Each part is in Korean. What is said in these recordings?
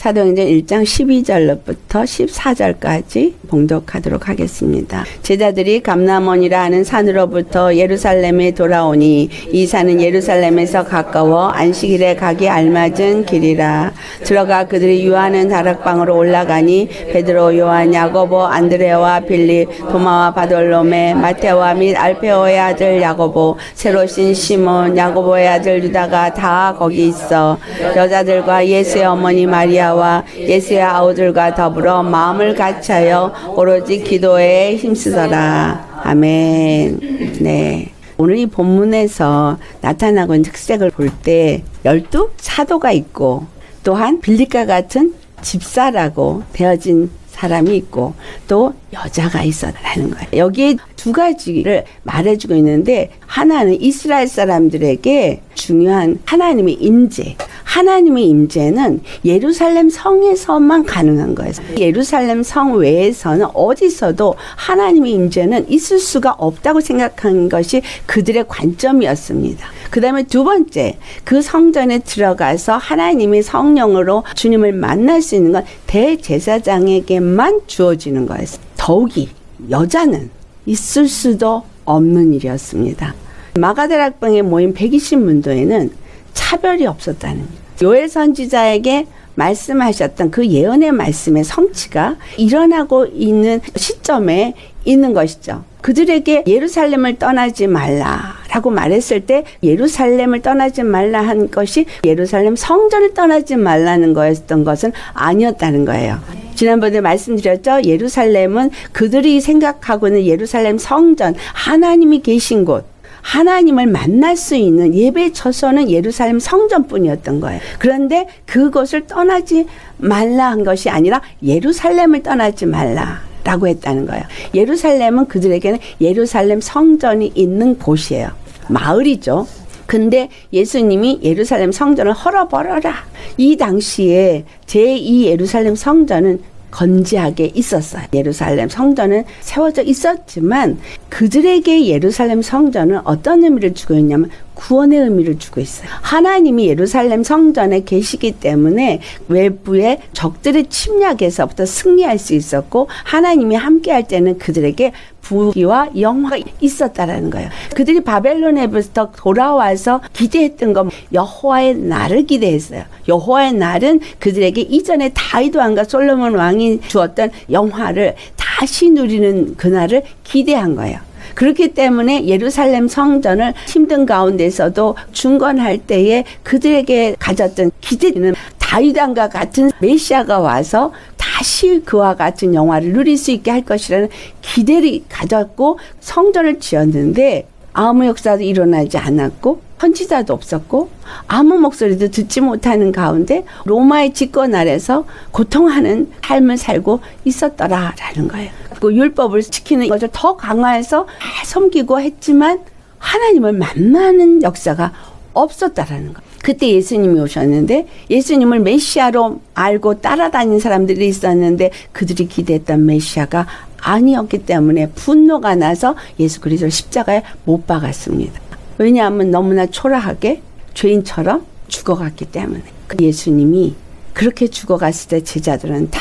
사도행전 1장 12절부터 14절까지 봉독하도록 하겠습니다. 제자들이 감람원이라 하는 산으로부터 예루살렘에 돌아오니 이 산은 예루살렘에서 가까워 안식일에 가기 알맞은 길이라. 들어가 그들이 유하는 다락방으로 올라가니 베드로, 요한, 야고보, 안드레와 빌립, 도마와 바돌로메, 마테오와 및 알페오의 아들 야고보, 세롯인 시몬, 야고보의 아들 유다가 다 거기 있어 여자들과 예수의 어머니 마리아와 예수의 아우들과 더불어 마음을 같이하여 오로지 기도에 힘쓰더라. 아멘. 네. 오늘 이 본문에서 나타나고 있는 특색을 볼 때 12 사도가 있고 또한 빌립과 같은 집사라고 되어진 사람이 있고 또 여자가 있어라는 거예요. 여기에 두 가지를 말해주고 있는데 하나는 이스라엘 사람들에게 중요한 하나님의 임재. 하나님의 임재는 예루살렘 성에서만 가능한 거예요. 예루살렘 성 외에서는 어디서도 하나님의 임재는 있을 수가 없다고 생각한 것이 그들의 관점이었습니다. 그 다음에 두 번째, 그 성전에 들어가서 하나님의 성령으로 주님을 만날 수 있는 건 대제사장에게만 주어지는 거예요. 더욱이 여자는 있을 수도 없는 일이었습니다. 마가다락방에 모인 120문도에는 차별이 없었다는 거예요. 요엘 선지자에게 말씀하셨던 그 예언의 말씀의 성취가 일어나고 있는 시점에 있는 것이죠. 그들에게 예루살렘을 떠나지 말라라고 말했을 때 예루살렘을 떠나지 말라 한 것이 예루살렘 성전을 떠나지 말라는 거였던 것은 아니었다는 거예요. 지난번에 말씀드렸죠. 예루살렘은 그들이 생각하고 있는 예루살렘 성전, 하나님이 계신 곳, 하나님을 만날 수 있는 예배 처소는 예루살렘 성전뿐이었던 거예요. 그런데 그것을 떠나지 말라 한 것이 아니라 예루살렘을 떠나지 말라라고 했다는 거예요. 예루살렘은 그들에게는 예루살렘 성전이 있는 곳이에요. 마을이죠. 근데 예수님이 예루살렘 성전을 헐어버려라. 이 당시에 제2 예루살렘 성전은 건재하게 있었어요. 예루살렘 성전은 세워져 있었지만 그들에게 예루살렘 성전은 어떤 의미를 주고 있냐면 구원의 의미를 주고 있어요. 하나님이 예루살렘 성전에 계시기 때문에 외부의 적들의 침략에서부터 승리할 수 있었고 하나님이 함께할 때는 그들에게 부귀와 영화가 있었다라는 거예요. 그들이 바벨론에부터 돌아와서 기대했던 건 여호와의 날을 기대했어요. 여호와의 날은 그들에게 이전에 다윗 왕과 솔로몬 왕이 주었던 영화를 다시 누리는 그날을 기대한 거예요. 그렇기 때문에 예루살렘 성전을 힘든 가운데서도 중건할 때에 그들에게 가졌던 기대는 다윗 왕과 같은 메시아가 와서 다시 그와 같은 영화를 누릴 수 있게 할 것이라는 기대를 가졌고 성전을 지었는데 아무 역사도 일어나지 않았고 선지자도 없었고 아무 목소리도 듣지 못하는 가운데 로마의 집권 아래서 고통하는 삶을 살고 있었더라라는 거예요. 그 율법을 지키는 것을 더 강화해서 섬기고 했지만 하나님을 만나는 역사가 없었다라는 거예요. 그때 예수님이 오셨는데 예수님을 메시아로 알고 따라다니는 사람들이 있었는데 그들이 기대했던 메시아가 아니었기 때문에 분노가 나서 예수 그리스도를 십자가에 못 박았습니다. 왜냐하면 너무나 초라하게 죄인처럼 죽어갔기 때문에. 그 예수님이 그렇게 죽어갔을 때 제자들은 다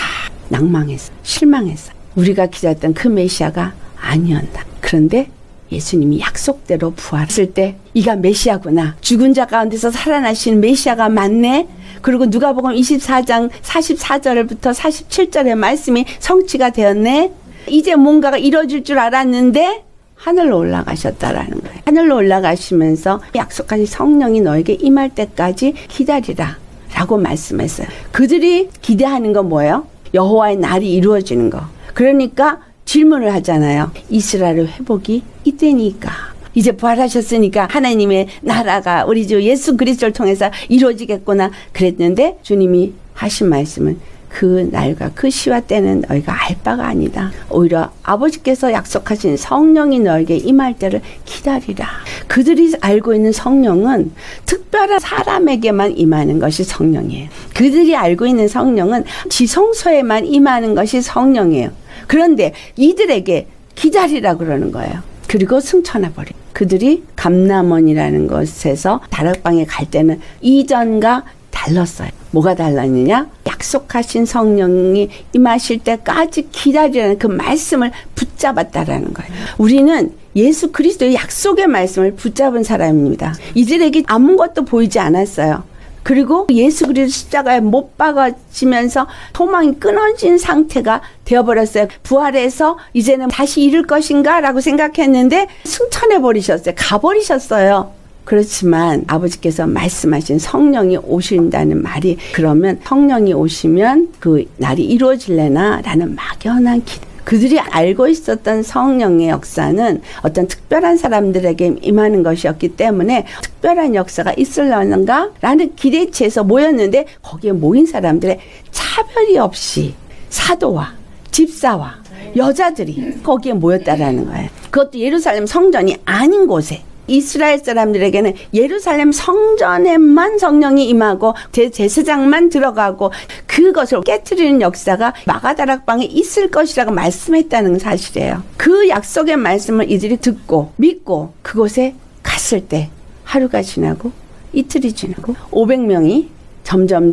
낭망했어, 실망했어. 우리가 기다렸던 그 메시아가 아니었다. 그런데 예수님이 약속대로 부활했을 때 이가 메시아구나. 죽은 자 가운데서 살아나신 메시아가 맞네. 그리고 누가복음 24장 44절부터 47절의 말씀이 성취가 되었네. 이제 뭔가가 이루어질 줄 알았는데 하늘로 올라가셨다라는 거예요. 하늘로 올라가시면서 약속하신 성령이 너에게 임할 때까지 기다리라 라고 말씀했어요. 그들이 기대하는 건 뭐예요? 여호와의 날이 이루어지는 거. 그러니까 질문을 하잖아요. 이스라엘의 회복이 이때니까. 이제 부활하셨으니까 하나님의 나라가 우리 주 예수 그리스도를 통해서 이루어지겠구나 그랬는데 주님이 하신 말씀은 그 날과 그 시와 때는 너희가 알 바가 아니다. 오히려 아버지께서 약속하신 성령이 너에게 임할 때를 기다리라. 그들이 알고 있는 성령은 특별한 사람에게만 임하는 것이 성령이에요. 그들이 알고 있는 성령은 지성소에만 임하는 것이 성령이에요. 그런데 이들에게 기다리라 그러는 거예요. 그리고 승천해버려. 그들이 감람원이라는 곳에서 다락방에 갈 때는 이전과 달랐어요. 뭐가 달랐느냐? 약속하신 성령이 임하실 때까지 기다리라는 그 말씀을 붙잡았다라는 거예요. 우리는 예수 그리스도의 약속의 말씀을 붙잡은 사람입니다. 이들에게 아무것도 보이지 않았어요. 그리고 예수 그리스도 십자가에 못 박아지면서 소망이 끊어진 상태가 되어버렸어요. 부활해서 이제는 다시 이룰 것인가 라고 생각했는데 승천해버리셨어요. 가버리셨어요. 그렇지만 아버지께서 말씀하신 성령이 오신다는 말이, 그러면 성령이 오시면 그 날이 이루어질래나 라는 막연한 기대. 그들이 알고 있었던 성령의 역사는 어떤 특별한 사람들에게 임하는 것이었기 때문에 특별한 역사가 있으려는가 라는 기대치에서 모였는데, 거기에 모인 사람들의 차별이 없이 사도와 집사와 여자들이 거기에 모였다라는 거예요. 그것도 예루살렘 성전이 아닌 곳에. 이스라엘 사람들에게는 예루살렘 성전에만 성령이 임하고 제사장만 들어가고 그것을 깨트리는 역사가 마가다락방에 있을 것이라고 말씀했다는 사실이에요. 그 약속의 말씀을 이들이 듣고 믿고 그곳에 갔을 때 하루가 지나고 이틀이 지나고 500명이 점점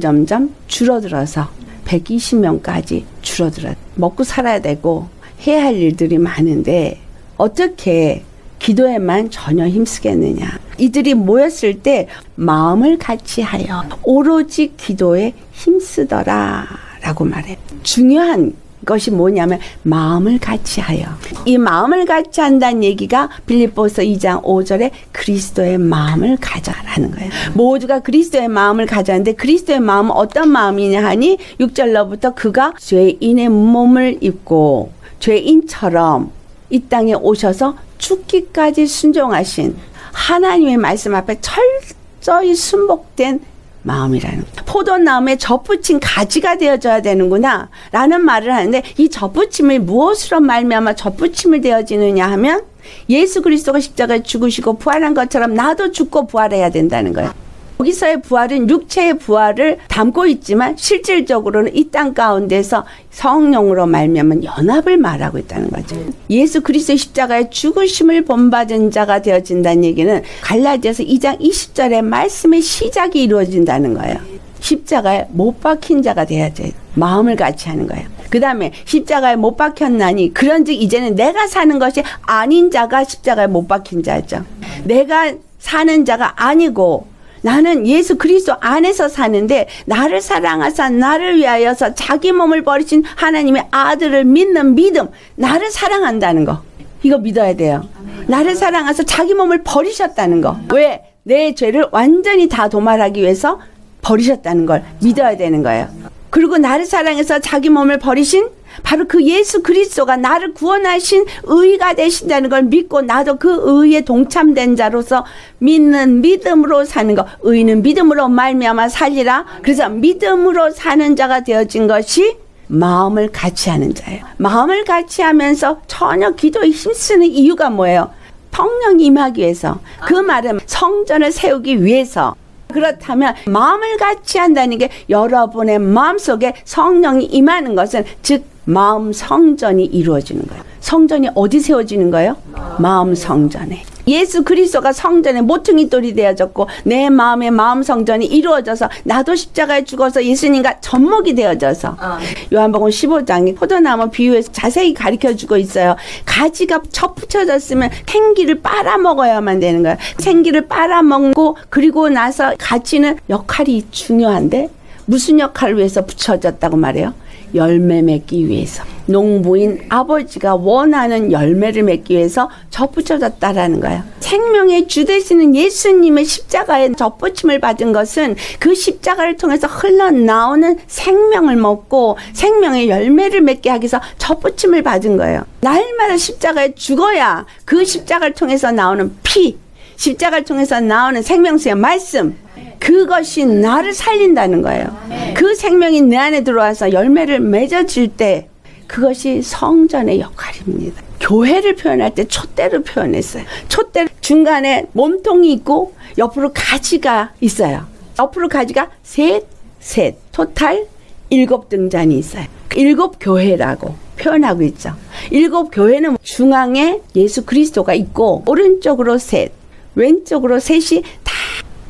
줄어들어서 120명까지 줄어들었어요. 먹고 살아야 되고 해야 할 일들이 많은데 어떻게 기도에만 전혀 힘쓰겠느냐. 이들이 모였을 때 마음을 같이 하여 오로지 기도에 힘쓰더라 라고 말해요. 중요한 것이 뭐냐면 마음을 같이 하여. 이 마음을 같이 한다는 얘기가 빌립보서 2장 5절에 그리스도의 마음을 가져라는 거예요. 모두가 그리스도의 마음을 가져는데 그리스도의 마음은 어떤 마음이냐 하니 6절로부터 그가 죄인의 몸을 입고 죄인처럼 이 땅에 오셔서 죽기까지 순종하신 하나님의 말씀 앞에 철저히 순복된 마음이라는 거예요. 포도나무에 덧붙인 가지가 되어져야 되는구나 라는 말을 하는데, 이 덧붙임을 무엇으로 말미암아 덧붙임을 되어지느냐 하면 예수 그리스도가 십자가에 죽으시고 부활한 것처럼 나도 죽고 부활해야 된다는 거예요. 여기서의 부활은 육체의 부활을 담고 있지만 실질적으로는 이 땅 가운데서 성령으로 말미암은 연합을 말하고 있다는 거죠. 예수 그리스도의 십자가의 죽으심을 본받은 자가 되어진다는 얘기는 갈라디아서 2장 20절의 말씀의 시작이 이루어진다는 거예요. 십자가에 못 박힌 자가 돼야 돼요. 마음을 같이 하는 거예요. 그 다음에 십자가에 못 박혔나니 그런즉 이제는 내가 사는 것이 아닌 자가 십자가에 못 박힌 자죠. 내가 사는 자가 아니고 나는 예수 그리스도 안에서 사는데, 나를 사랑하사 나를 위하여서 자기 몸을 버리신 하나님의 아들을 믿는 믿음, 나를 사랑한다는 거, 이거 믿어야 돼요. 나를 사랑하사 자기 몸을 버리셨다는 거. 왜? 내 죄를 완전히 다 도말하기 위해서 버리셨다는 걸 믿어야 되는 거예요. 그리고 나를 사랑해서 자기 몸을 버리신 바로 그 예수 그리스도가 나를 구원하신 의가 되신다는 걸 믿고 나도 그 의에 동참된 자로서 믿는 믿음으로 사는 것. 의는 믿음으로 말미암아 살리라. 그래서 믿음으로 사는 자가 되어진 것이 마음을 같이 하는 자예요. 마음을 같이 하면서 전혀 기도에 힘쓰는 이유가 뭐예요? 성령이 임하기 위해서. 그 말은 성전을 세우기 위해서. 그렇다면 마음을 같이 한다는 게 여러분의 마음속에 성령이 임하는 것은 즉 마음 성전이 이루어지는 거예요. 성전이 어디 세워지는 거예요? 마음 성전에. 예수 그리스도가 성전의 모퉁이 돌이 되어졌고 내 마음의 마음 성전이 이루어져서 나도 십자가에 죽어서 예수님과 접목이 되어져서 요한복음 15장에 포도나무 비유에서 자세히 가르쳐주고 있어요. 가지가 접붙여졌으면 생기를 빨아먹어야만 되는 거예요. 생기를 빨아먹고 그리고 나서 가지는 역할이 중요한데 무슨 역할을 위해서 붙여졌다고 말해요? 열매 맺기 위해서. 농부인 아버지가 원하는 열매를 맺기 위해서 접붙여졌다라는 거예요. 생명의 주 되시는 예수님의 십자가에 접붙임을 받은 것은 그 십자가를 통해서 흘러나오는 생명을 먹고 생명의 열매를 맺게 하기 위해서 접붙임을 받은 거예요. 날마다 십자가에 죽어야 그 십자가를 통해서 나오는 피, 십자가를 통해서 나오는 생명수의 말씀, 그것이 나를 살린다는 거예요. 그 생명이 내 안에 들어와서 열매를 맺어질 때 그것이 성전의 역할입니다. 교회를 표현할 때 촛대를 표현했어요. 촛대 중간에 몸통이 있고 옆으로 가지가 있어요. 옆으로 가지가 셋, 토탈 7등잔이 있어요. 7교회라고 표현하고 있죠. 7교회는 중앙에 예수 그리스도가 있고 오른쪽으로 셋, 왼쪽으로 셋이 다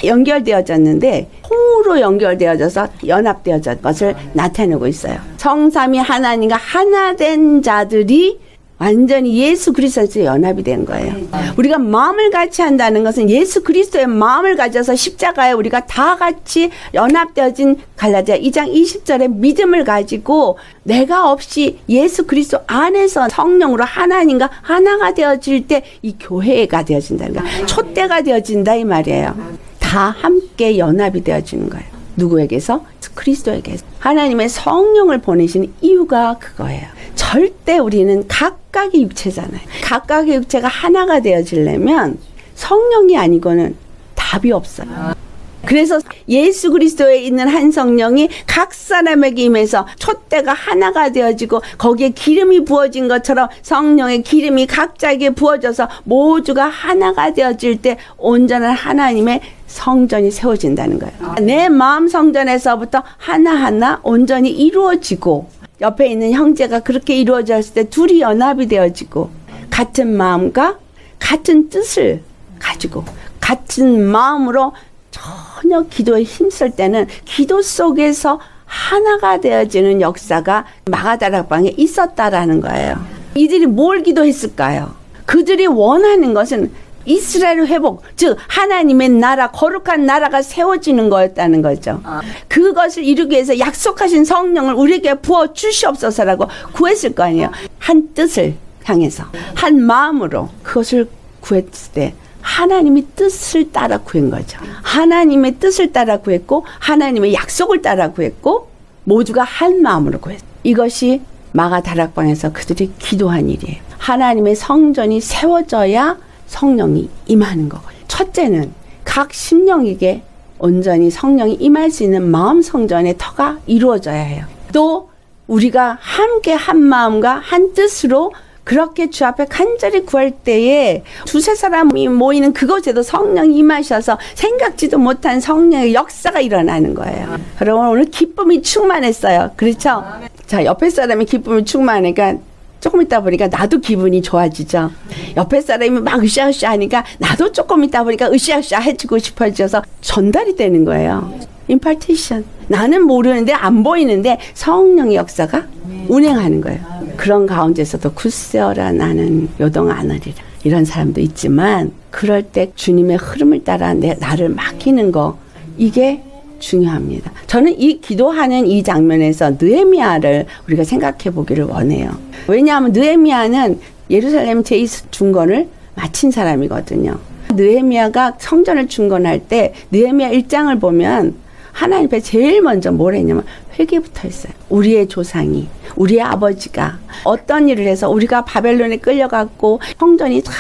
연결되어졌는데 통으로 피로 연결되어져서 연합되어진 것을 나타내고 있어요. 성삼위 하나님과 하나 된 자들이 완전히 예수 그리스도에서 연합이 된 거예요. 우리가 마음을 같이 한다는 것은 예수 그리스도의 마음을 가져서 십자가에 우리가 다 같이 연합되어진 갈라디아 2장 20절의 믿음을 가지고 내가 없이 예수 그리스도 안에서 성령으로 하나님과 하나가 되어질 때 이 교회가 되어진다는 거예요. 촛대가 되어진다 이 말이에요. 다 함께 연합이 되어지는 거예요. 누구에게서? 그리스도에게서. 하나님의 성령을 보내시는 이유가 그거예요. 절대 우리는 각각의 육체잖아요. 각각의 육체가 하나가 되어지려면 성령이 아니고는 답이 없어요. 그래서 예수 그리스도에 있는 한 성령이 각 사람에게 임해서 촛대가 하나가 되어지고 거기에 기름이 부어진 것처럼 성령의 기름이 각자에게 부어져서 모두가 하나가 되어질 때 온전한 하나님의 성전이 세워진다는 거예요. 내 마음 성전에서부터 하나하나 온전히 이루어지고 옆에 있는 형제가 그렇게 이루어졌을 때 둘이 연합이 되어지고 같은 마음과 같은 뜻을 가지고 같은 마음으로 전혀 기도에 힘쓸 때는 기도 속에서 하나가 되어지는 역사가 마가다락방에 있었다라는 거예요. 이들이 뭘 기도했을까요? 그들이 원하는 것은 이스라엘 회복, 즉 하나님의 나라, 거룩한 나라가 세워지는 거였다는 거죠. 그것을 이루기 위해서 약속하신 성령을 우리에게 부어 주시옵소서라고 구했을 거 아니에요. 한 뜻을 향해서 한 마음으로 그것을 구했을 때 하나님의 뜻을 따라 구한 거죠. 하나님의 뜻을 따라 구했고 하나님의 약속을 따라 구했고 모두가 한 마음으로 구했어요. 이것이 마가다락방에서 그들이 기도한 일이에요. 하나님의 성전이 세워져야 성령이 임하는 거거든요. 첫째는 각 심령에게 온전히 성령이 임할 수 있는 마음 성전의 터가 이루어져야 해요. 또 우리가 함께 한 마음과 한 뜻으로 그렇게 주 앞에 간절히 구할 때에 두세 사람이 모이는 그곳에도 성령이 임하셔서 생각지도 못한 성령의 역사가 일어나는 거예요. 여러분 오늘 기쁨이 충만했어요. 그렇죠? 자, 옆에 사람이 기쁨이 충만하니까 조금 있다 보니까 나도 기분이 좋아지죠. 옆에 사람이 막 으쌰으쌰 하니까 나도 조금 있다 보니까 으쌰으쌰 해주고 싶어져서 전달이 되는 거예요. 임파티션. 나는 모르는데 안 보이는데 성령의 역사가 운행하는 거예요. 그런 가운데서도 굳세어라 나는 요동 안 하리라. 이런 사람도 있지만 그럴 때 주님의 흐름을 따라 나를 맡기는 거 이게 중요합니다. 저는 이 기도하는 이 장면에서 느헤미야를 우리가 생각해 보기를 원해요. 왜냐하면 느헤미야는 예루살렘 제2중건을 마친 사람이거든요. 느헤미야가 성전을 중건할 때 느헤미야 1장을 보면 하나님 앞에 제일 먼저 뭘 했냐면 회개부터 했어요. 우리의 조상이 우리의 아버지가 어떤 일을 해서 우리가 바벨론에 끌려갔고 성전이 다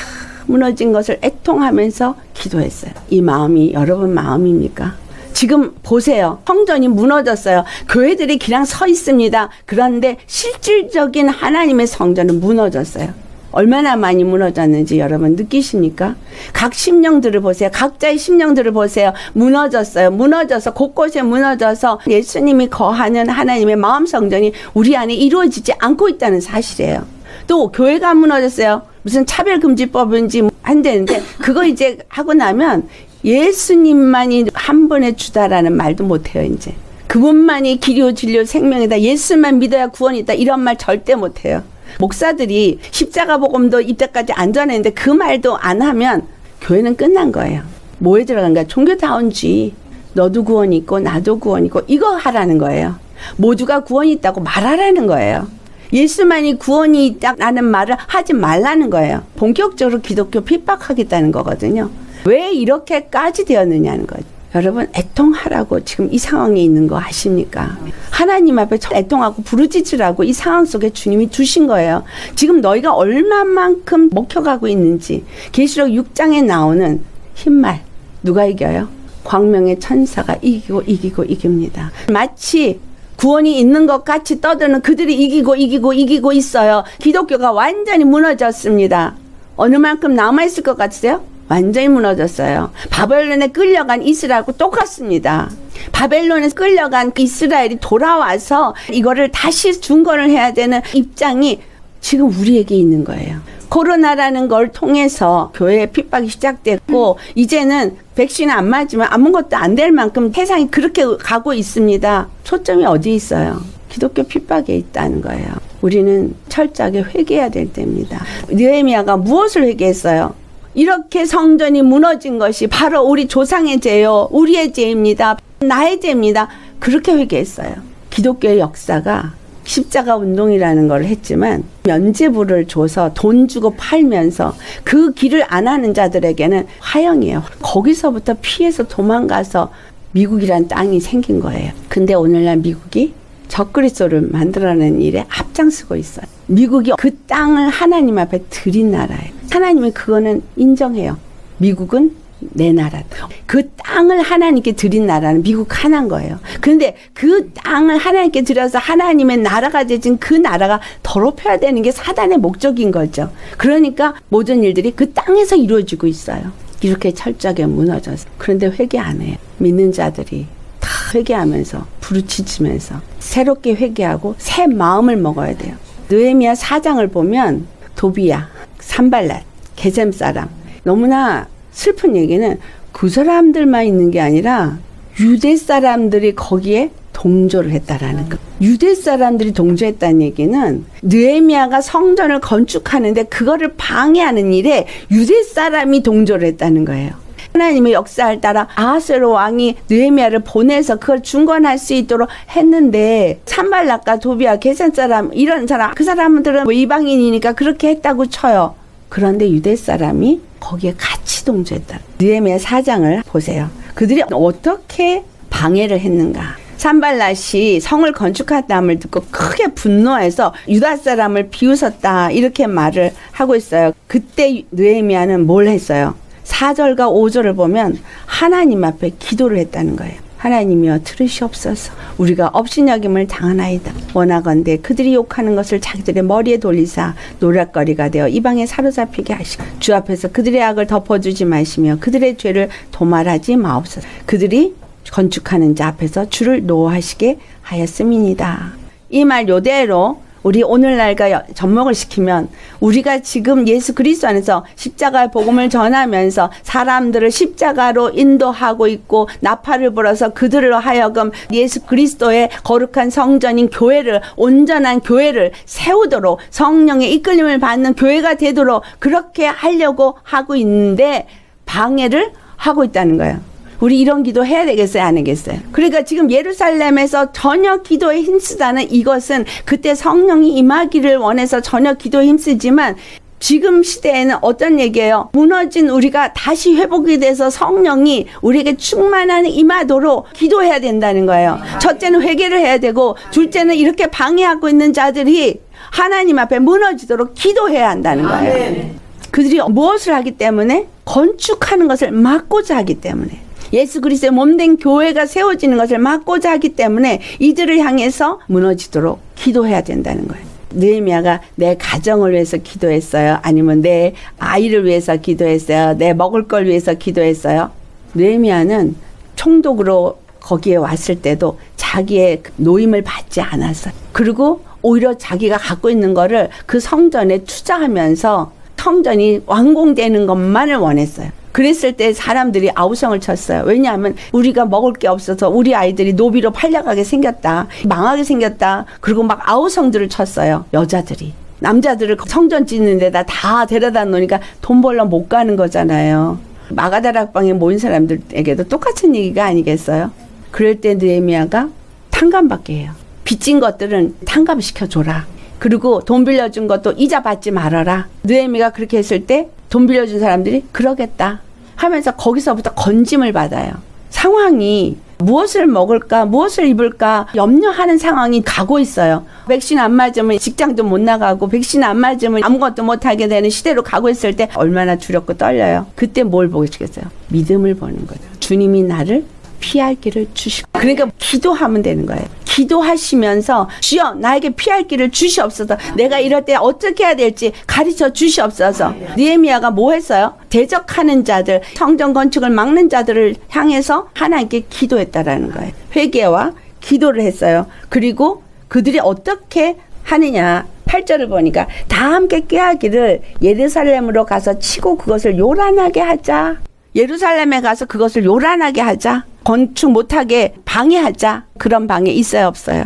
무너진 것을 애통하면서 기도했어요. 이 마음이 여러분 마음입니까? 지금 보세요. 성전이 무너졌어요. 교회들이 그냥 서 있습니다. 그런데 실질적인 하나님의 성전은 무너졌어요. 얼마나 많이 무너졌는지 여러분 느끼십니까? 각 심령들을 보세요. 각자의 심령들을 보세요. 무너졌어요. 무너져서 곳곳에 무너져서 예수님이 거하는 하나님의 마음 성전이 우리 안에 이루어지지 않고 있다는 사실이에요. 또 교회가 무너졌어요. 무슨 차별금지법인지 한다는데 그거 이제 하고 나면 예수님만이 한 분의 주다라는 말도 못해요. 이제 그분만이 길이요 진리요 생명이다. 예수만 믿어야 구원이 있다. 이런 말 절대 못해요. 목사들이 십자가 복음도 이때까지 안 전했는데 그 말도 안 하면 교회는 끝난 거예요. 뭐에 들어간 거야? 종교다운주의. 너도 구원이 있고 나도 구원이 있고 이거 하라는 거예요. 모두가 구원이 있다고 말하라는 거예요. 예수만이 구원이 있다는 말을 하지 말라는 거예요. 본격적으로 기독교 핍박하겠다는 거거든요. 왜 이렇게까지 되었느냐는 거죠. 여러분 애통하라고 지금 이 상황에 있는 거 아십니까? 하나님 앞에 애통하고 부르짖으라고 이 상황 속에 주님이 두신 거예요. 지금 너희가 얼마만큼 먹혀가고 있는지 계시록 6장에 나오는 흰말 누가 이겨요? 광명의 천사가 이기고 이깁니다. 마치 구원이 있는 것 같이 떠드는 그들이 이기고 있어요. 기독교가 완전히 무너졌습니다. 어느 만큼 남아있을 것 같으세요? 완전히 무너졌어요. 바벨론에 끌려간 이스라엘하고 똑같습니다. 바벨론에 끌려간 이스라엘이 돌아와서 이거를 다시 중건을 해야 되는 입장이 지금 우리에게 있는 거예요. 코로나라는 걸 통해서 교회의 핍박이 시작됐고 이제는 백신 안 맞으면 아무것도 안 될 만큼 세상이 그렇게 가고 있습니다. 초점이 어디 있어요? 기독교 핍박에 있다는 거예요. 우리는 철저하게 회개해야 될 때입니다. 느헤미야가 무엇을 회개했어요? 이렇게 성전이 무너진 것이 바로 우리 조상의 죄요. 우리의 죄입니다. 나의 죄입니다. 그렇게 회개했어요. 기독교의 역사가 십자가 운동이라는 걸 했지만 면죄부를 줘서 돈 주고 팔면서 그 길을 안 하는 자들에게는 화형이에요. 거기서부터 피해서 도망가서 미국이란 땅이 생긴 거예요. 근데 오늘날 미국이 적그리스도를 만들어내는 일에 앞장서고 있어요. 미국이 그 땅을 하나님 앞에 드린 나라예요. 하나님이 그거는 인정해요. 미국은 내 나라다. 그 땅을 하나님께 드린 나라는 미국 하나인 거예요. 그런데 그 땅을 하나님께 드려서 하나님의 나라가 되진 그 나라가 더럽혀야 되는 게 사단의 목적인 거죠. 그러니까 모든 일들이 그 땅에서 이루어지고 있어요. 이렇게 철저하게 무너져서. 그런데 회개 안 해요. 믿는 자들이 다 회개하면서 부르짖으면서 새롭게 회개하고 새 마음을 먹어야 돼요. 느헤미야 4장을 보면 도비야, 산발랏, 게셈 사람, 너무나 슬픈 얘기는 그 사람들만 있는 게 아니라 유대 사람들이 거기에 동조를 했다라는 거. 유대 사람들이 동조했다는 얘기는 느헤미야가 성전을 건축하는데 그거를 방해하는 일에 유대 사람이 동조를 했다는 거예요. 하나님의 역사를 따라 아하스웨로 왕이 느헤미야를 보내서 그걸 중건할 수 있도록 했는데 산발랏과 도비야, 게셈 사람 이런 사람 그 사람들은 뭐 이방인이니까 그렇게 했다고 쳐요. 그런데 유대 사람이 거기에 같이 동조했다. 느헤미야 4장을 보세요. 그들이 어떻게 방해를 했는가. 산발랏이 성을 건축했다함을 듣고 크게 분노해서 유다 사람을 비웃었다 이렇게 말을 하고 있어요. 그때 느헤미야는 뭘 했어요? 4절과 5절을 보면 하나님 앞에 기도를 했다는 거예요. 하나님이여 들으시옵소서. 우리가 업신여김을 당하나이다. 원하건대 그들이 욕하는 것을 자기들의 머리에 돌리사 노략거리가 되어 이방에 사로잡히게 하시고 주 앞에서 그들의 악을 덮어주지 마시며 그들의 죄를 도말하지 마옵소서. 그들이 건축하는 자 앞에서 주를 노하시게 하였음이니이다. 이 말 요대로 우리 오늘날과 접목을 시키면 우리가 지금 예수 그리스도 안에서 십자가의 복음을 전하면서 사람들을 십자가로 인도하고 있고 나팔을 불어서 그들로 하여금 예수 그리스도의 거룩한 성전인 교회를 온전한 교회를 세우도록 성령의 이끌림을 받는 교회가 되도록 그렇게 하려고 하고 있는데 방해를 하고 있다는 거예요. 우리 이런 기도 해야 되겠어요? 안 하겠어요? 그러니까 지금 예루살렘에서 전혀 기도에 힘쓰다는 이것은 그때 성령이 임하기를 원해서 전혀 기도에 힘쓰지만 지금 시대에는 어떤 얘기예요? 무너진 우리가 다시 회복이 돼서 성령이 우리에게 충만한 임하도록 기도해야 된다는 거예요. 첫째는 회개를 해야 되고 둘째는 이렇게 방해하고 있는 자들이 하나님 앞에 무너지도록 기도해야 한다는 거예요. 그들이 무엇을 하기 때문에? 건축하는 것을 막고자 하기 때문에. 예수 그리스도의 몸된 교회가 세워지는 것을 막고자 하기 때문에 이들을 향해서 무너지도록 기도해야 된다는 거예요. 느헤미야가 내 가정을 위해서 기도했어요? 아니면 내 아이를 위해서 기도했어요? 내 먹을 걸 위해서 기도했어요? 느헤미야는 총독으로 거기에 왔을 때도 자기의 노임을 받지 않았어요. 그리고 오히려 자기가 갖고 있는 거를 그 성전에 투자하면서 성전이 완공되는 것만을 원했어요. 그랬을 때 사람들이 아우성을 쳤어요. 왜냐하면 우리가 먹을 게 없어서 우리 아이들이 노비로 팔려가게 생겼다. 망하게 생겼다. 그리고 막 아우성들을 쳤어요. 여자들이. 남자들을 성전 짓는 데다 다 데려다 놓으니까 돈 벌러 못 가는 거잖아요. 마가다락방에 모인 사람들에게도 똑같은 얘기가 아니겠어요? 그럴 때 느헤미야가 탕감받게 해요. 빚진 것들은 탕감시켜줘라. 그리고 돈 빌려준 것도 이자 받지 말아라. 느헤미야가 그렇게 했을 때 돈 빌려준 사람들이 그러겠다 하면서 거기서부터 건짐을 받아요. 상황이 무엇을 먹을까 무엇을 입을까 염려하는 상황이 가고 있어요. 백신 안 맞으면 직장도 못 나가고 백신 안 맞으면 아무것도 못하게 되는 시대로 가고 있을 때 얼마나 두렵고 떨려요. 그때 뭘 보시겠어요? 믿음을 보는 거죠. 주님이 나를 피할 길을 주시고. 그러니까 기도하면 되는 거예요. 기도하시면서 주여 나에게 피할 길을 주시옵소서. 내가 이럴 때 어떻게 해야 될지 가르쳐 주시옵소서. 느헤미야가 뭐 했어요? 대적하는 자들, 성전 건축을 막는 자들을 향해서 하나님께 기도했다라는 거예요. 회개와 기도를 했어요. 그리고 그들이 어떻게 하느냐. 8절을 보니까 다 함께 꾀하기를 예루살렘으로 가서 치고 그것을 요란하게 하자. 예루살렘에 가서 그것을 요란하게 하자. 건축 못하게 방해하자. 그런 방해 있어요, 없어요?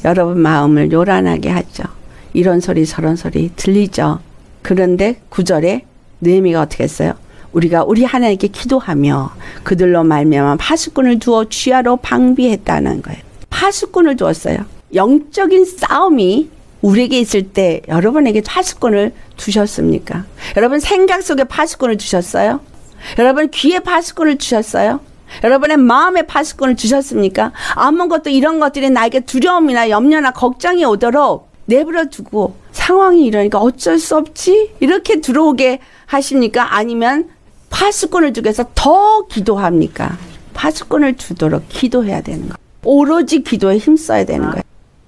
여러분 마음을 요란하게 하죠. 이런 소리 저런 소리 들리죠. 그런데 9절에 느헤미야가 어떻게 했어요? 우리가 우리 하나님께 기도하며 그들로 말미암아 파수꾼을 두어 취하러 방비했다는 거예요. 파수꾼을 두었어요. 영적인 싸움이 우리에게 있을 때 여러분에게 파수꾼을 두셨습니까? 여러분 생각 속에 파수꾼을 두셨어요? 여러분 귀에 파수꾼을 주셨어요? 여러분의 마음에 파수꾼을 주셨습니까? 아무것도 이런 것들이 나에게 두려움이나 염려나 걱정이 오도록 내버려 두고 상황이 이러니까 어쩔 수 없지? 이렇게 들어오게 하십니까? 아니면 파수꾼을 주께서 더 기도합니까? 파수꾼을 주도록 기도해야 되는 거예요. 오로지 기도에 힘써야 되는 거예요.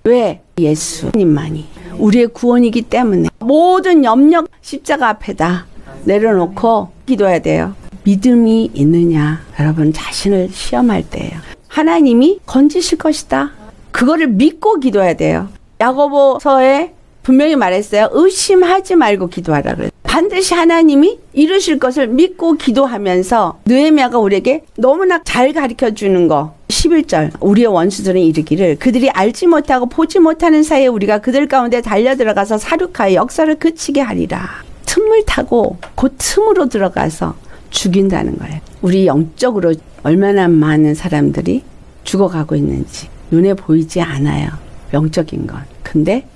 왜? 예수님만이 우리의 구원이기 때문에 모든 염려 십자가 앞에다 내려놓고 기도해야 돼요. 믿음이 있느냐? 여러분 자신을 시험할 때예요. 하나님이 건지실 것이다. 그거를 믿고 기도해야 돼요. 야고보서에 분명히 말했어요. 의심하지 말고 기도하라 그래요. 반드시 하나님이 이루실 것을 믿고 기도하면서 느헤미야가 우리에게 너무나 잘 가르쳐주는 거 11절 우리의 원수들은 이르기를 그들이 알지 못하고 보지 못하는 사이에 우리가 그들 가운데 달려들어가서 사륙하여 역사를 그치게 하리라. 틈을 타고 그 틈으로 들어가서 죽인다는 거예요. 우리 영적으로 얼마나 많은 사람들이 죽어가고 있는지 눈에 보이지 않아요. 영적인 건. 근데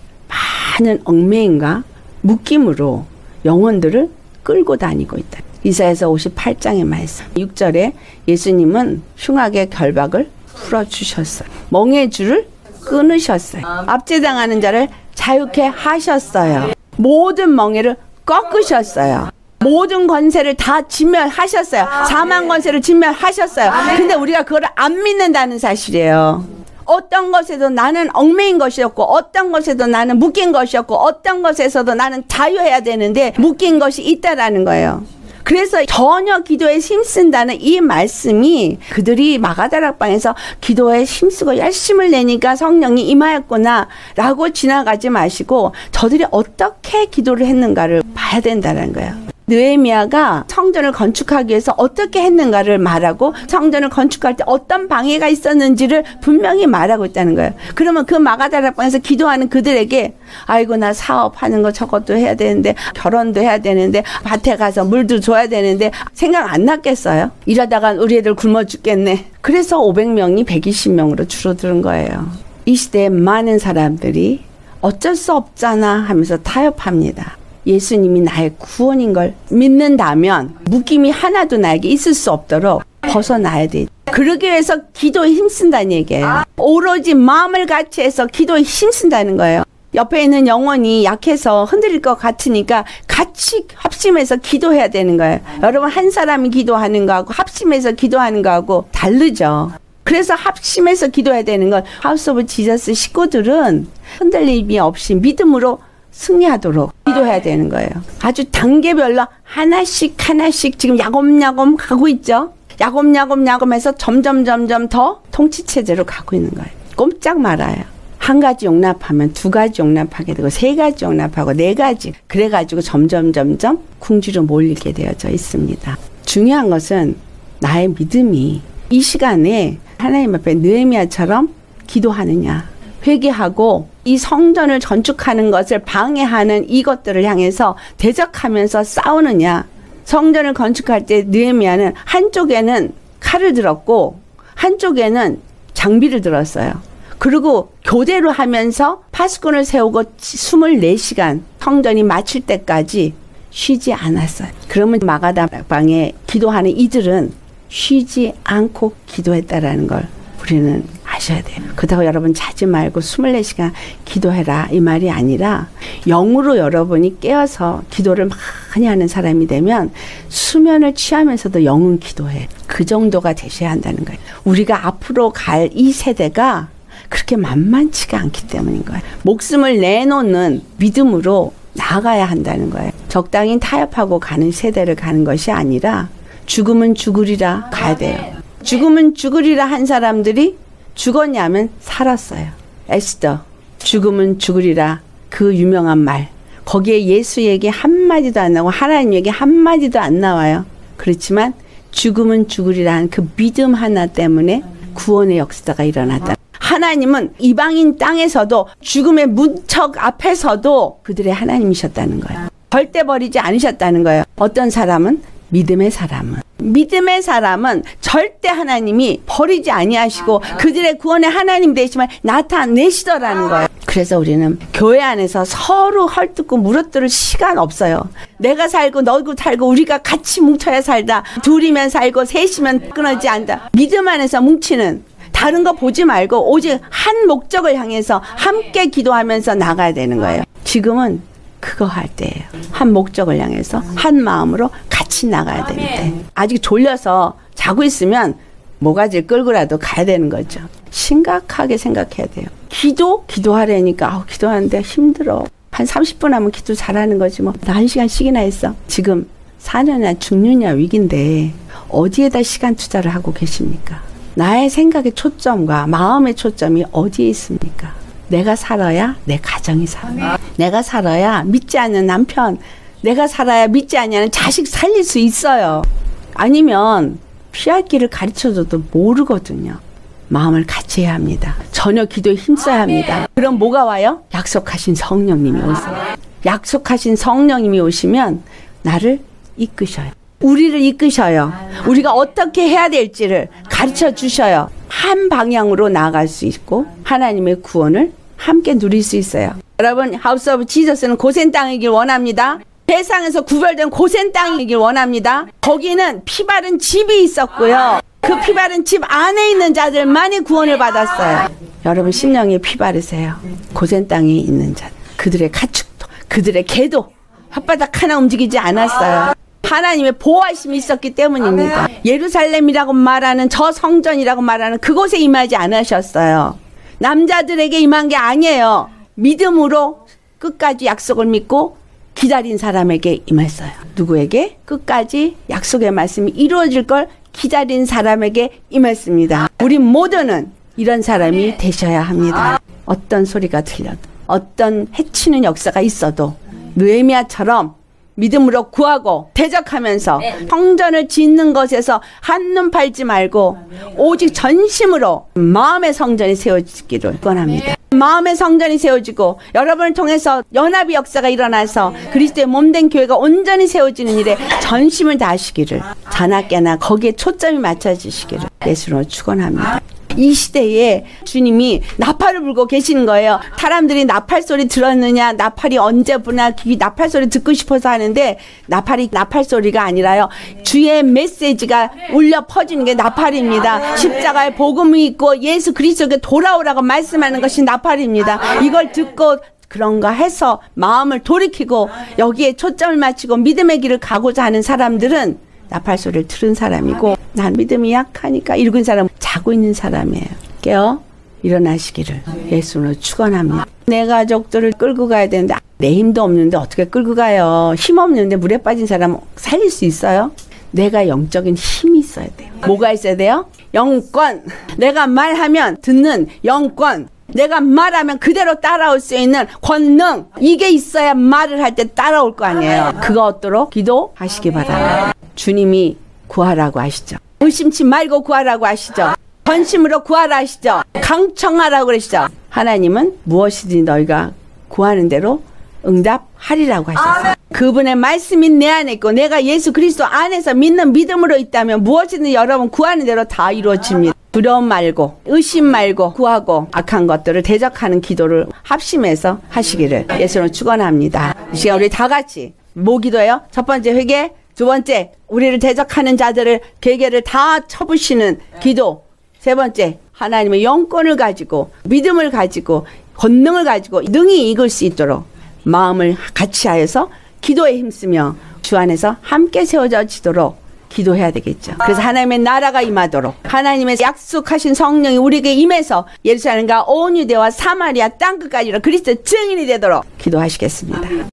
많은 얽매임과 묶임으로 영혼들을 끌고 다니고 있다. 이사야서 58장의 말씀 6절에 예수님은 흉악의 결박을 풀어주셨어요. 멍의 줄을 끊으셨어요. 압제당하는 자를 자유케 하셨어요. 모든 멍에를 꺾으셨어요. 모든 권세를 다 진멸하셨어요. 사망 권세를 진멸하셨어요. 근데 우리가 그걸 안 믿는다는 사실이에요. 어떤 것에도 나는 얽매인 것이었고 어떤 것에도 나는 묶인 것이었고 어떤 것에서도 나는 자유해야 되는데 묶인 것이 있다라는 거예요. 그래서 전혀 기도에 힘쓴다는 이 말씀이 그들이 마가다락방에서 기도에 힘쓰고 열심을 내니까 성령이 임하였구나 라고 지나가지 마시고 저들이 어떻게 기도를 했는가를 봐야 된다는 거예요. 느헤미야가 성전을 건축하기 위해서 어떻게 했는가를 말하고 성전을 건축할 때 어떤 방해가 있었는지를 분명히 말하고 있다는 거예요. 그러면 그 마가다락방에서 기도하는 그들에게 아이고 나 사업하는 거 저것도 해야 되는데 결혼도 해야 되는데 밭에 가서 물도 줘야 되는데 생각 안 났겠어요? 이러다가 우리 애들 굶어 죽겠네. 그래서 500명이 120명으로 줄어드는 거예요. 이 시대에 많은 사람들이 어쩔 수 없잖아 하면서 타협합니다. 예수님이 나의 구원인 걸 믿는다면 묶임이 하나도 나에게 있을 수 없도록 벗어나야 돼. 그러기 위해서 기도에 힘쓴다는 얘기예요. 오로지 마음을 같이 해서 기도에 힘쓴다는 거예요. 옆에 있는 영혼이 약해서 흔들릴 것 같으니까 같이 합심해서 기도해야 되는 거예요. 여러분 한 사람이 기도하는 거하고 합심해서 기도하는 거하고 다르죠. 그래서 합심해서 기도해야 되는 건 하우스 오브 지저스 식구들은 흔들림이 없이 믿음으로 승리하도록 기도해야 되는 거예요. 아주 단계별로 하나씩 지금 야곱야곱 가고 있죠. 야곱야곱해서 점점 더 통치체제로 가고 있는 거예요. 꼼짝 말아요. 한 가지 용납하면 두 가지 용납하게 되고 세 가지 용납하고 네 가지 그래가지고 점점 궁지로 몰리게 되어져 있습니다. 중요한 것은 나의 믿음이 이 시간에 하나님 앞에 느헤미야처럼 기도하느냐 회개하고 이 성전을 건축하는 것을 방해하는 이것들을 향해서 대적하면서 싸우느냐. 성전을 건축할 때 느헤미야는 한쪽에는 칼을 들었고 한쪽에는 장비를 들었어요. 그리고 교대로 하면서 파수꾼을 세우고 24시간 성전이 마칠 때까지 쉬지 않았어요. 그러면 마가다방에 기도하는 이들은 쉬지 않고 기도했다라는 걸 우리는 아셔야 돼요. 그렇다고 여러분 자지 말고 24시간 기도해라 이 말이 아니라 영으로 여러분이 깨어서 기도를 많이 하는 사람이 되면 수면을 취하면서도 영은 기도해. 그 정도가 되셔야 한다는 거예요. 우리가 앞으로 갈 이 세대가 그렇게 만만치가 않기 때문인 거예요. 목숨을 내놓는 믿음으로 나아가야 한다는 거예요. 적당히 타협하고 가는 세대를 가는 것이 아니라 죽으면 죽으리라 가야 돼요. 죽으면 죽으리라 한 사람들이 죽었냐면 살았어요. 에스더 죽으면 죽으리라 그 유명한 말. 거기에 예수 얘기 한마디도 안 나오고 하나님 얘기 한마디도 안 나와요. 그렇지만 죽으면 죽으리라는 그 믿음 하나 때문에 구원의 역사가 일어났다. 하나님은 이방인 땅에서도 죽음의 문척 앞에서도 그들의 하나님이셨다는 거예요. 절대 버리지 않으셨다는 거예요. 어떤 사람은? 믿음의 사람은 절대 하나님이 버리지 아니하시고 그들의 구원의 하나님 되심을 나타내시더라는 거예요. 그래서 우리는 교회 안에서 서로 헐뜯고 물어뜯을 시간 없어요. 내가 살고 너도 살고 우리가 같이 뭉쳐야 살다. 둘이면 살고 셋이면 끊어지지 않다. 믿음 안에서 뭉치는, 다른 거 보지 말고 오직 한 목적을 향해서 함께 기도하면서 나가야 되는 거예요. 지금은 그거 할 때예요. 한 목적을 향해서 한 마음으로 같이 나가야 되는데 아직 졸려서 자고 있으면 모가지를 끌고라도 가야 되는 거죠. 심각하게 생각해야 돼요. 기도하려니까 기도하는데 힘들어. 한 30분 하면 기도 잘하는 거지 뭐. 나 1시간씩이나 했어. 지금 사느냐 죽느냐 위기인데 어디에다 시간 투자를 하고 계십니까? 나의 생각의 초점과 마음의 초점이 어디에 있습니까? 내가 살아야 내 가정이 살아요. 내가 살아야 믿지 않는 남편, 내가 살아야 믿지 않는 자식 살릴 수 있어요. 아니면 피할 길을 가르쳐줘도 모르거든요. 마음을 같이 해야 합니다. 저녁 기도에 힘써야 합니다. 그럼 뭐가 와요? 약속하신 성령님이 오세요. 약속하신 성령님이 오시면 나를 이끄셔요. 우리를 이끄셔요. 우리가 어떻게 해야 될지를 가르쳐 주셔요. 한 방향으로 나아갈 수 있고 하나님의 구원을 함께 누릴 수 있어요. 여러분, 하우스 오브 지저스는 고센 땅이길 원합니다. 세상에서 구별된 고센 땅이길 원합니다. 거기는 피 바른 집이 있었고요. 그 피 바른 집 안에 있는 자들만이 구원을 받았어요. 여러분, 심령에 피 바르세요. 고센 땅에 있는 자, 그들의 가축도, 그들의 개도 혓바닥 하나 움직이지 않았어요. 하나님의 보호하심이 있었기 때문입니다. 예루살렘이라고 말하는 저 성전이라고 말하는 그곳에 임하지 않으셨어요. 남자들에게 임한 게 아니에요. 믿음으로 끝까지 약속을 믿고 기다린 사람에게 임했어요. 누구에게? 끝까지 약속의 말씀이 이루어질 걸 기다린 사람에게 임했습니다. 우리 모두는 이런 사람이 되셔야 합니다. 어떤 소리가 들려도, 어떤 해치는 역사가 있어도 느헤미야처럼 믿음으로 구하고 대적하면서 성전을 짓는 것에서 한눈 팔지 말고 오직 전심으로 마음의 성전이 세워지기를 원합니다. 마음의 성전이 세워지고 여러분을 통해서 연합의 역사가 일어나서 그리스도의 몸된 교회가 온전히 세워지는 일에 전심을 다하시기를, 자나깨나 거기에 초점이 맞춰지시기를 예수로 축원합니다. 이 시대에 주님이 나팔을 불고 계시는 거예요. 사람들이 나팔 소리 들었느냐, 나팔이 언제 부나, 나팔 소리 듣고 싶어서 하는데 나팔이 나팔 소리가 아니라요. 주의 메시지가 울려 퍼지는 게 나팔입니다. 십자가의 복음이 있고 예수 그리스도께 돌아오라고 말씀하는 것이 나팔입니다. 이걸 듣고 그런가 해서 마음을 돌이키고 여기에 초점을 맞추고 믿음의 길을 가고자 하는 사람들은 나팔 소리를 들은 사람이고, 난 믿음이 약하니까 읽은 사람, 자고 있는 사람이에요. 깨어 일어나시기를 예수로 축원합니다. 내 가족들을 끌고 가야 되는데 내 힘도 없는데 어떻게 끌고 가요? 힘 없는데 물에 빠진 사람 살릴 수 있어요? 내가 영적인 힘이 있어야 돼요. 뭐가 있어야 돼요? 영권. 내가 말하면 듣는 영권. 내가 말하면 그대로 따라올 수 있는 권능. 이게 있어야 말을 할 때 따라올 거 아니에요. 그거 얻도록 기도하시기 바랍니다. 주님이 구하라고 하시죠. 의심치 말고 구하라고 하시죠. 전심으로 구하라 하시죠. 강청하라고 그러시죠. 하나님은 무엇이든지 너희가 구하는 대로 응답하리라고 하셨어요. 그분의 말씀이 내 안에 있고 내가 예수 그리스도 안에서 믿는 믿음으로 있다면 무엇이든지 여러분 구하는 대로 다 이루어집니다. 두려움 말고 의심 말고 구하고 악한 것들을 대적하는 기도를 합심해서 하시기를 예수로 축원합니다. 이 시간 우리 다 같이 뭐 기도해요? 첫 번째 회개, 두 번째 우리를 대적하는 자들을 계계를 다 쳐부시는 기도, 세 번째 하나님의 영권을 가지고 믿음을 가지고 권능을 가지고 능히 이길 수 있도록 마음을 같이 하여서 기도에 힘쓰며 주 안에서 함께 세워져지도록 기도해야 되겠죠. 그래서 하나님의 나라가 임하도록 하나님의 약속하신 성령이 우리에게 임해서 예루살렘과 온 유대와 사마리아 땅끝까지로 그리스도 증인이 되도록 기도하시겠습니다.